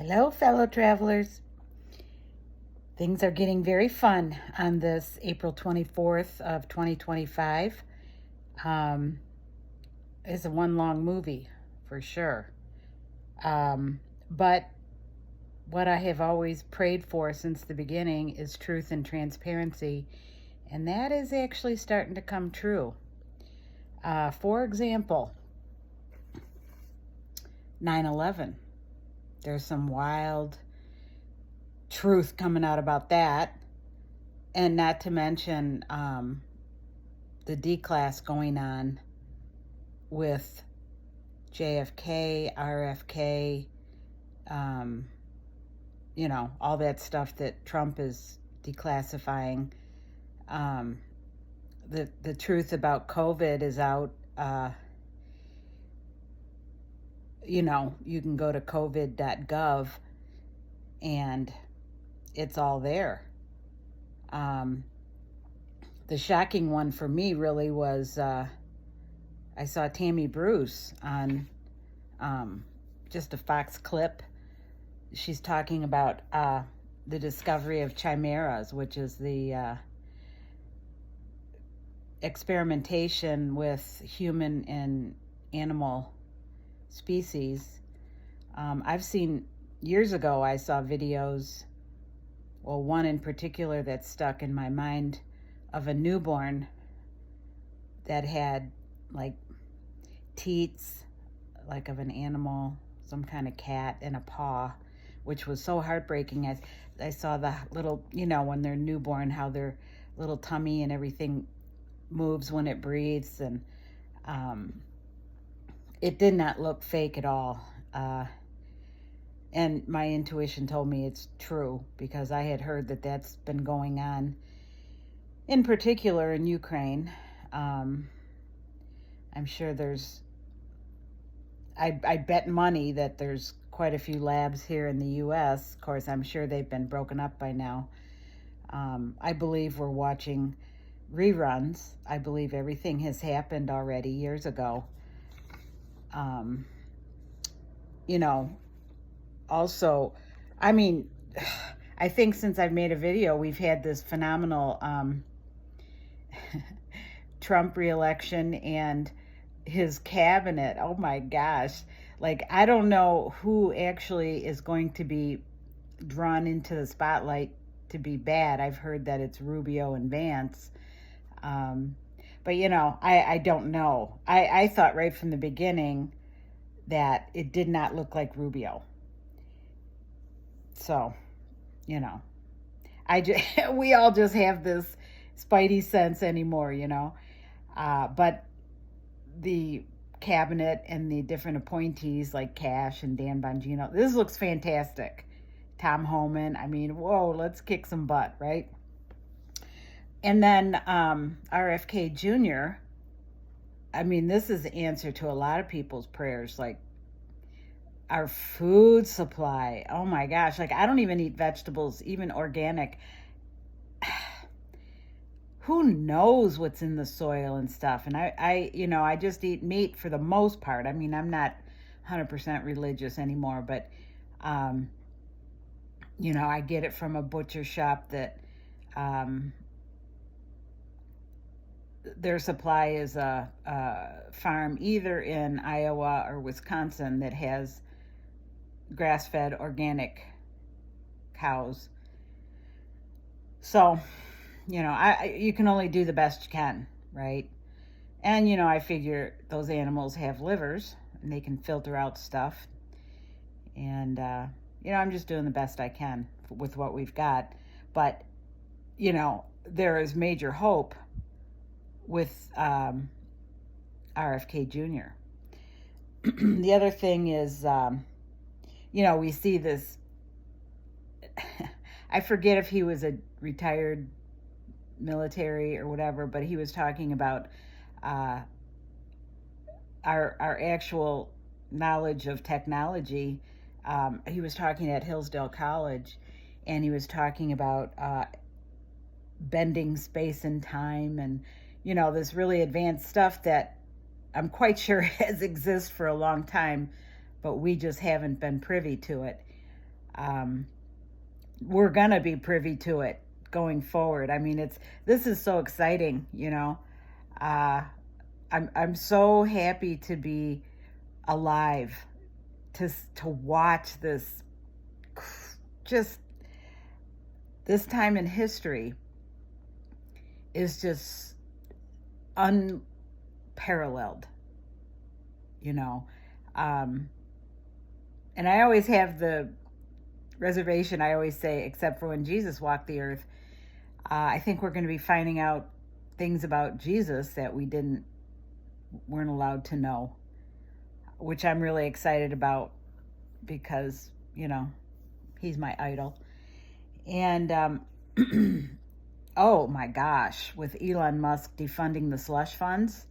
Hello, fellow travelers. Things are getting very fun on this April 24th of 2025. Um, it's a one long movie for sure. But what I have always prayed for since the beginning is truth and transparency, and that is actually starting to come true. For example, 9/11. There's some wild truth coming out about that, and not to mention the Declas going on with JFK, RFK, um, all that stuff that Trump is declassifying. Um, the truth about COVID is out. You can go to covid.gov and it's all there. The shocking one for me really was I saw Tammy Bruce on just a Fox clip. She's talking about the discovery of chimeras, which is the experimentation with human and animal species. I've seen years ago, I saw videos, well, one in particular that stuck in my mind, of a newborn that had like teats, like of an animal, some kind of cat, and a paw, which was so heartbreaking. I saw the little, when they're newborn, how their little tummy and everything moves when it breathes, and it did not look fake at all. And my intuition told me it's true, because I had heard that that's been going on, in particular in Ukraine. I'm sure I bet money that there's quite a few labs here in the U.S. Of course, I'm sure they've been broken up by now. I believe we're watching reruns. I believe everything has happened already years ago. Also, I mean, I think since I've made a video, we've had this phenomenal Trump reelection and his cabinet. Oh my gosh. Like, I don't know who actually is going to be drawn into the spotlight to be bad. I've heard that it's Rubio and Vance. But, I don't know. I thought right from the beginning that it did not look like Rubio. So, we all just have this spidey sense anymore, but the cabinet and the different appointees like Cash and Dan Bongino, this looks fantastic. Tom Homan, I mean, whoa, let's kick some butt, right? And then RFK Jr., I mean, this is the answer to a lot of people's prayers, like our food supply. Oh my gosh, like I don't even eat vegetables, even organic. Who knows what's in the soil and stuff? And I just eat meat for the most part. I mean, I'm not 100% religious anymore, but I get it from a butcher shop that their supply is a farm either in Iowa or Wisconsin that has grass-fed organic cows. So, you can only do the best you can, right? And, I figure those animals have livers and they can filter out stuff. And, I'm just doing the best I can with what we've got. But, there is major hope with RFK Jr. The other thing is, we see this, I forget if he was a retired military or whatever, but he was talking about our actual knowledge of technology. He was talking at Hillsdale College, and he was talking about bending space and time, and this really advanced stuff that I'm quite sure has existed for a long time, but we just haven't been privy to it. we're gonna be privy to it going forward. I mean, this is so exciting, you know. Uh, I'm so happy to be alive to watch this, just this time in history is just unparalleled, you know. Um, and I always have the reservation, I always say, except for when Jesus walked the earth. I think we're going to be finding out things about Jesus that weren't allowed to know, which I'm really excited about because, you know, he's my idol. And oh my gosh, with Elon Musk defunding the slush funds.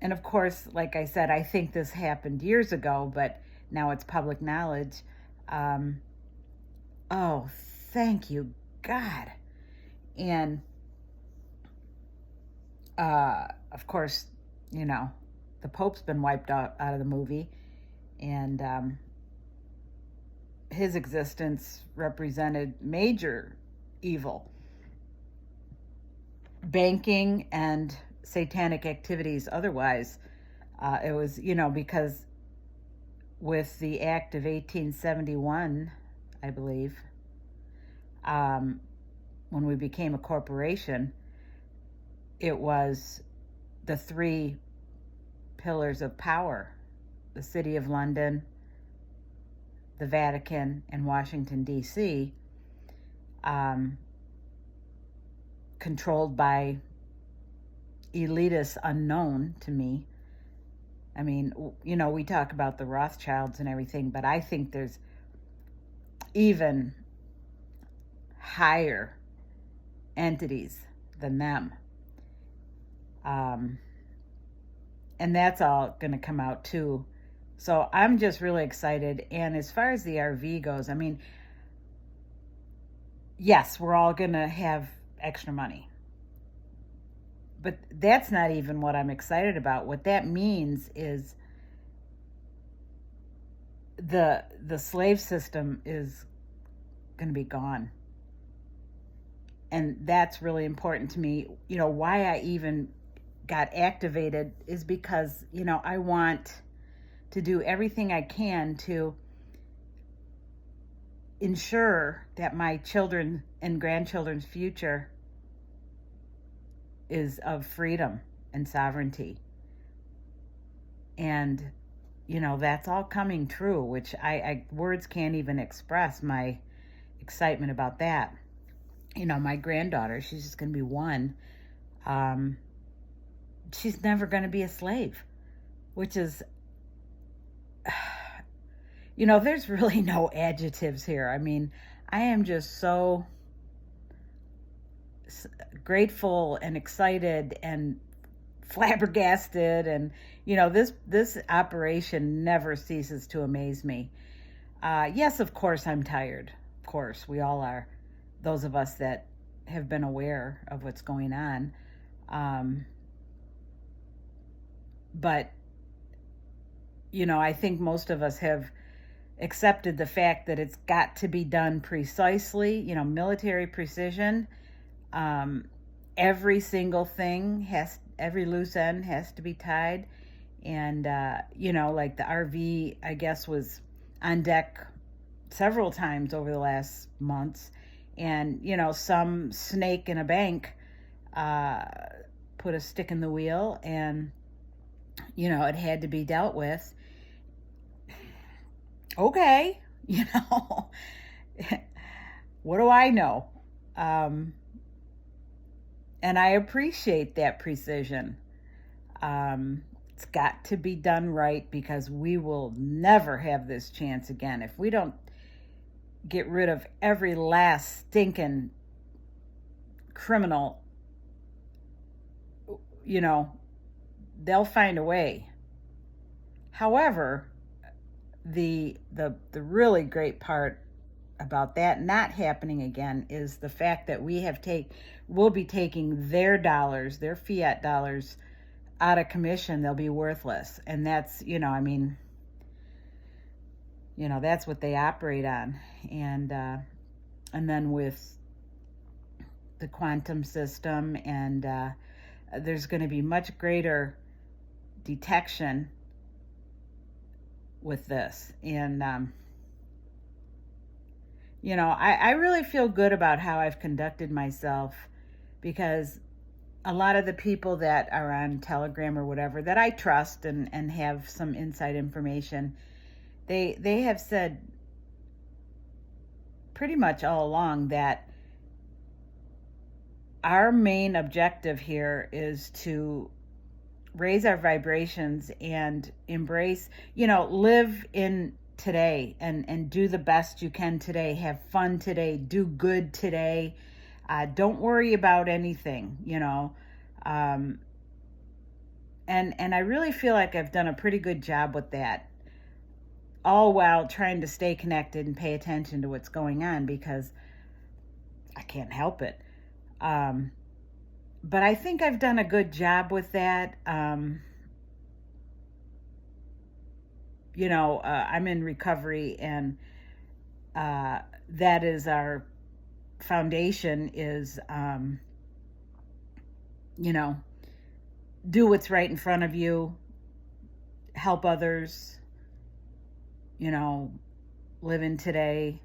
And of course, like I said, I think this happened years ago, but now it's public knowledge. Um, oh, thank you, God. And of course, you know, the Pope's been wiped out of the movie, and his existence represented major evil, banking and satanic activities otherwise. It was, you know, because with the Act of 1871, I believe, when we became a corporation, it was the three pillars of power: the City of London, the Vatican, and Washington, D.C., controlled by elitists unknown to me. I mean, you know, we talk about the Rothschilds and everything, but I think there's even higher entities than them. And that's all going to come out too. So I'm just really excited. And as far as the RV goes, I mean, yes, we're all going to have extra money. But that's not even what I'm excited about. What that means is the slave system is going to be gone. And that's really important to me. You know, why I even got activated is because, you know, I want to do everything I can to ensure that my children and grandchildren's future is of freedom and sovereignty. And, you know, that's all coming true, which I words can't even express my excitement about that. You know, my granddaughter, she's just going to be 1. She's never going to be a slave, which is, you know, there's really no adjectives here. I mean, I am just so grateful and excited and flabbergasted, and you know, this operation never ceases to amaze me. Yes, of course I'm tired. Of course, we all are, those of us that have been aware of what's going on. But you know, I think most of us have accepted the fact that it's got to be done precisely, you know, military precision. Every single thing every loose end has to be tied. And, you know, like the RV, I guess, was on deck several times over the last months. And, you know, some snake in a bank put a stick in the wheel, and, you know, it had to be dealt with. Okay, you know, what do I know? And I appreciate that precision. It's got to be done right, because we will never have this chance again. If we don't get rid of every last stinking criminal, you know, they'll find a way. However, the really great part about that not happening again is the fact that we'll be taking their dollars, their fiat dollars, out of commission. They'll be worthless. And that's, you know, I mean, That's what they operate on. And then with the quantum system, and there's going to be much greater detection with this. And I really feel good about how I've conducted myself, because a lot of the people that are on Telegram or whatever that I trust and have some inside information, they have said pretty much all along that our main objective here is to raise our vibrations and embrace, live in today, and do the best you can today. Have fun today. Do good today. Don't worry about anything, and I really feel like I've done a pretty good job with that, all while trying to stay connected and pay attention to what's going on, because I can't help it. But I think I've done a good job with that. I'm in recovery, and that is our foundation, is, do what's right in front of you, help others, live in today.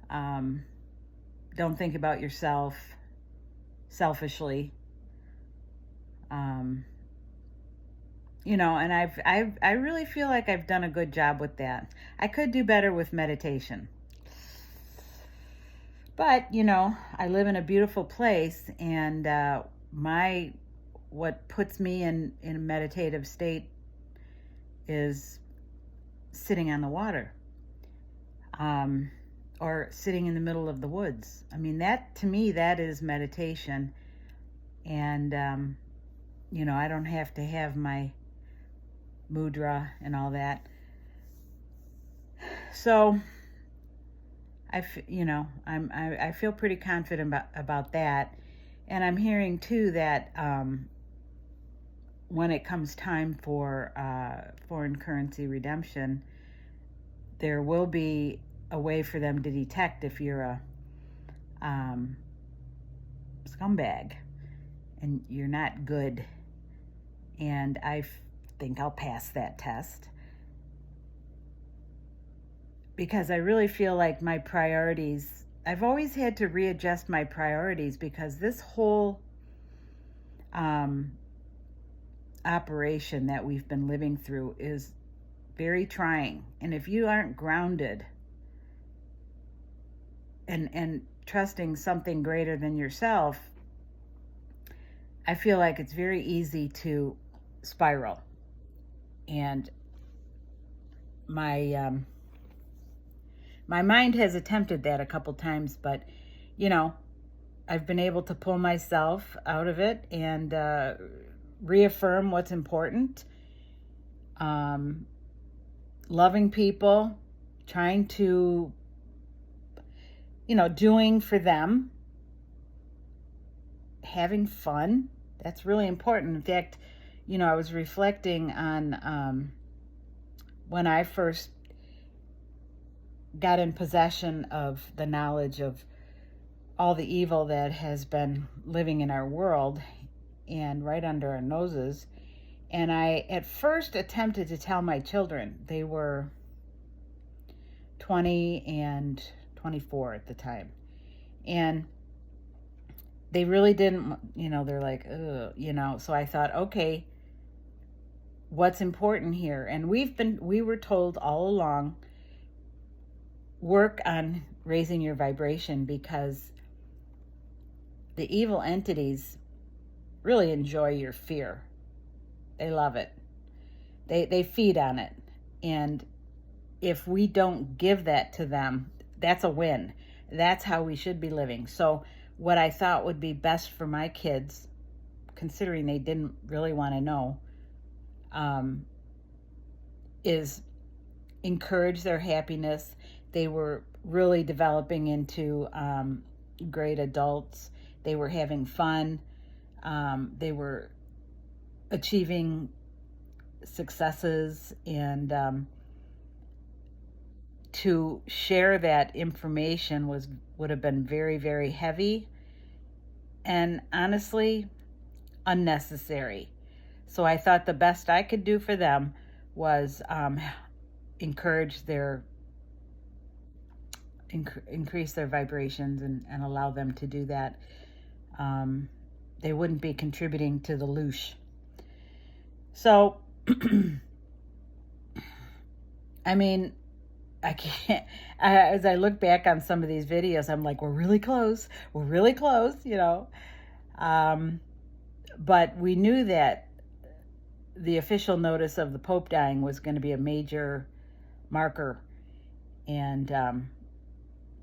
Don't think about yourself selfishly. And I really feel like I've done a good job with that. I could do better with meditation. But, I live in a beautiful place, and what puts me in a meditative state is sitting on the water, or sitting in the middle of the woods. I mean, that, to me, that is meditation. And, I don't have to have my mudra and all that. So I feel pretty confident about that. And I'm hearing too that when it comes time for foreign currency redemption, there will be a way for them to detect if you're a scumbag and you're not good. And I think I'll pass that test, because I really feel like my priorities, I've always had to readjust my priorities, because this whole operation that we've been living through is very trying. And if you aren't grounded and trusting something greater than yourself, I feel like it's very easy to spiral. And my mind has attempted that a couple times, but I've been able to pull myself out of it and reaffirm what's important. Loving people, trying to, doing for them, having fun. That's really important. In fact, I was reflecting on when I first got in possession of the knowledge of all the evil that has been living in our world and right under our noses. And I at first attempted to tell my children. They were 20 and 24 at the time. And they really didn't, they're like, ugh, so I thought, okay, what's important here? And we were told all along, work on raising your vibration, because the evil entities really enjoy your fear. They love it. They feed on it. And if we don't give that to them, that's a win. That's how we should be living. So what I thought would be best for my kids, considering they didn't really want to know, is encourage their happiness. They were really developing into great adults. They were having fun. They were achieving successes, and to share that information would have been very, very heavy and honestly unnecessary. So I thought the best I could do for them was encourage their increase their vibrations and allow them to do that. They wouldn't be contributing to the loosh. So, I mean, I can't, as I look back on some of these videos, I'm like, we're really close. We're really close, you know. But we knew that the official notice of the Pope dying was going to be a major marker. And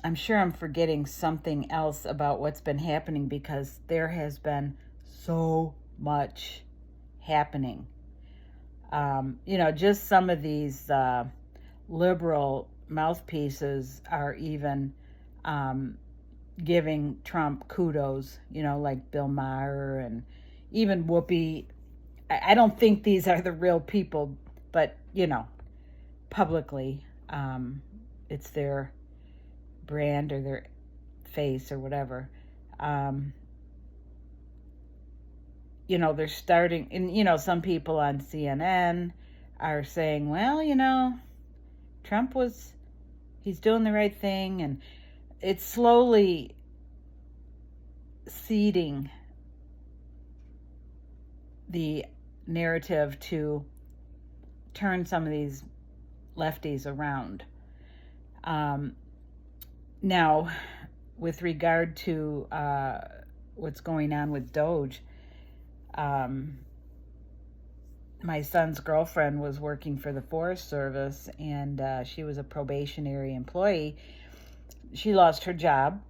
I'm sure I'm forgetting something else about what's been happening, because there has been so much happening. You know, just some of these liberal mouthpieces are even giving Trump kudos, you know, like Bill Maher and even Whoopi. I don't think these are the real people, but, you know, publicly, it's their brand or their face or whatever. You know, they're starting, and, you know, some people on CNN are saying, well, you know, Trump he's doing the right thing. And it's slowly seeding the narrative to turn some of these lefties around. Now, with regard to what's going on with Doge, my son's girlfriend was working for the Forest Service, and she was a probationary employee. She lost her job.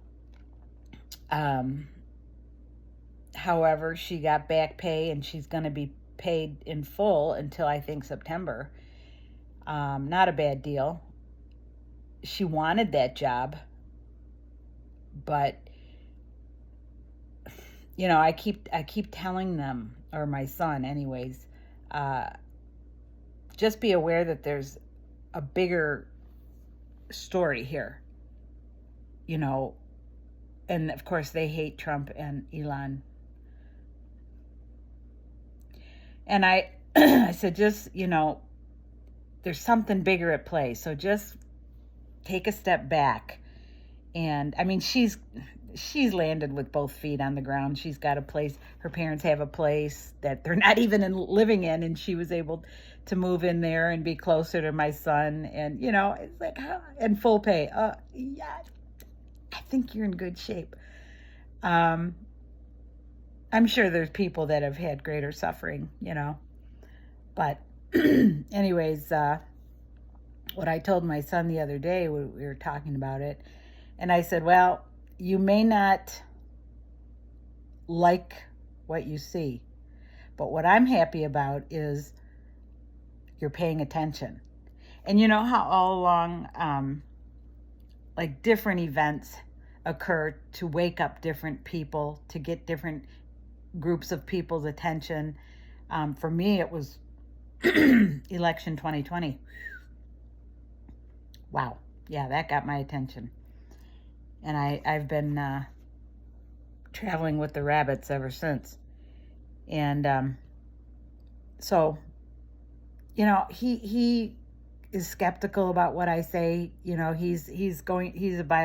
However, she got back pay, and she's going to be paid in full until, I think, September. Not a bad deal. She wanted that job, but, you know, I keep telling them, or my son anyways, just be aware that there's a bigger story here, you know. And of course they hate Trump and Elon. And I I said, just, you know, there's something bigger at play. So just take a step back. And I mean, she's landed with both feet on the ground. She's got a place. Her parents have a place that they're not even living in, and she was able to move in there and be closer to my son. And, you know, it's like, and full pay. Yeah, I think you're in good shape. I'm sure there's people that have had greater suffering, you know. But anyways, what I told my son the other day, we were talking about it, and I said, well, you may not like what you see, but what I'm happy about is you're paying attention. And you know how all along, like, different events occur to wake up different people, to get different groups of people's attention. For me, it was election 2020. Wow. Yeah, that got my attention. And I've been traveling with the rabbits ever since. And so, you know, he is skeptical about what I say. You know, he's in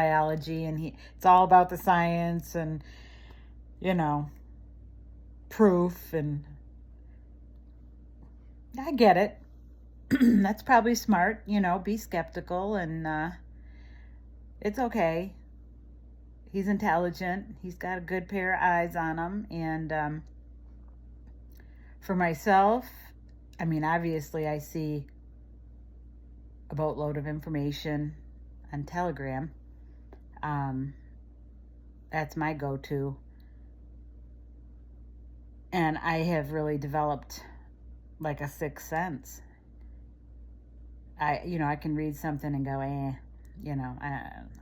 biology, and it's all about the science and, you know, proof, and I get it. That's probably smart, you know, be skeptical, and it's okay. He's intelligent. He's got a good pair of eyes on him. And for myself, I mean, obviously I see a boatload of information on Telegram. That's my go-to. And I have really developed like a sixth sense. I can read something and go, you know,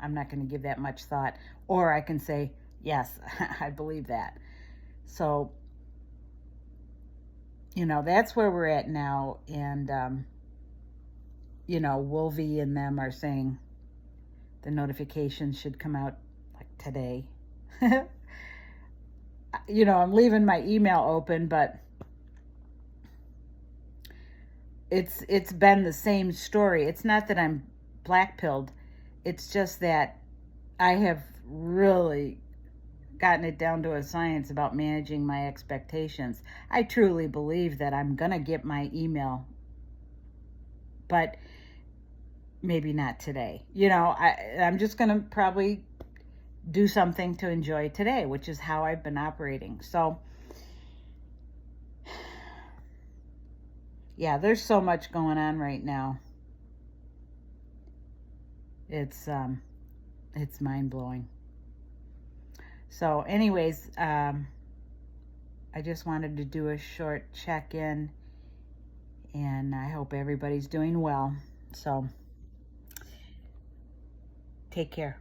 I'm not going to give that much thought. Or I can say, yes, I believe that. So, you know, that's where we're at now. And you know, Wolvie and them are saying the notifications should come out like today. You know, I'm leaving my email open, but it's been the same story. It's not that I'm black-pilled. It's just that I have really gotten it down to a science about managing my expectations. I truly believe that I'm going to get my email, but maybe not today. You know, I'm just going to probably do something to enjoy today, which is how I've been operating. So, yeah, there's so much going on right now. It's mind-blowing. So anyways, I just wanted to do a short check-in, and I hope everybody's doing well. So take care.